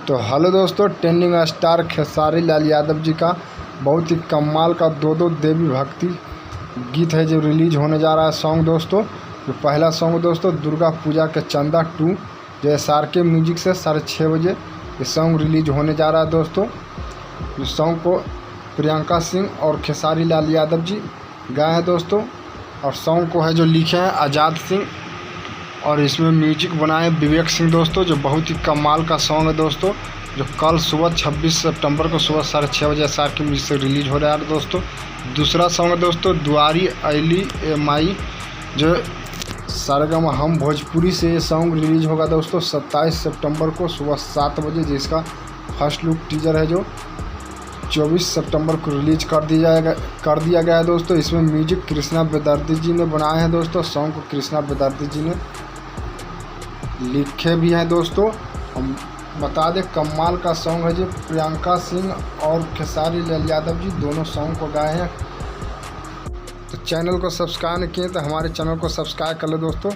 तो हेलो दोस्तों, trending star Khesari Lal Yadav ji का बहुत ही कमाल का दो देवी भक्ति गीत है जो रिलीज होने जा रहा है सॉन्ग दोस्तों। जो पहला सॉन्ग दोस्तों दुर्गा पूजा के चंदा 2 जो SRK म्यूजिक से 6:30 बजे ये सॉन्ग रिलीज होने जा रहा है दोस्तों। इस सॉन्ग को प्रियंका सिंह और खेसारी लाल यादव जी गाए हैं दोस्तों, और सॉन्ग को है जो लिखे हैं आज़ाद सिंह, और इसमें म्यूजिक बनाए विवेक सिंह दोस्तों। जो बहुत ही कमाल का सॉन्ग है दोस्तों, जो कल सुबह 26 सितंबर को सुबह 6:30 बजे SRK म्यूजिक से रिलीज हो रहा है दोस्तों। दूसरा सॉन्ग है दोस्तों दुआरी अली ए माई, जो सरगम हम भोजपुरी से ये सॉन्ग रिलीज होगा दोस्तों 27 सितंबर को सुबह 7 बजे, जिसका फर्स्ट लुक टीजर है जो 24 सितंबर को रिलीज कर दिया गया है दोस्तों। इसमें म्यूजिक कृष्णा बेदर्दी जी ने बनाए हैं दोस्तों। सॉन्ग को कृष्णा बेदर्दी जी ने लिखे भी हैं दोस्तों। हम बता दें कमाल का सॉन्ग है जो प्रियंका सिंह और खेसारी लाल यादव जी दोनों सॉन्ग को गाए हैं। तो चैनल को सब्सक्राइब नहीं किए तो हमारे चैनल को सब्सक्राइब कर लो दोस्तों।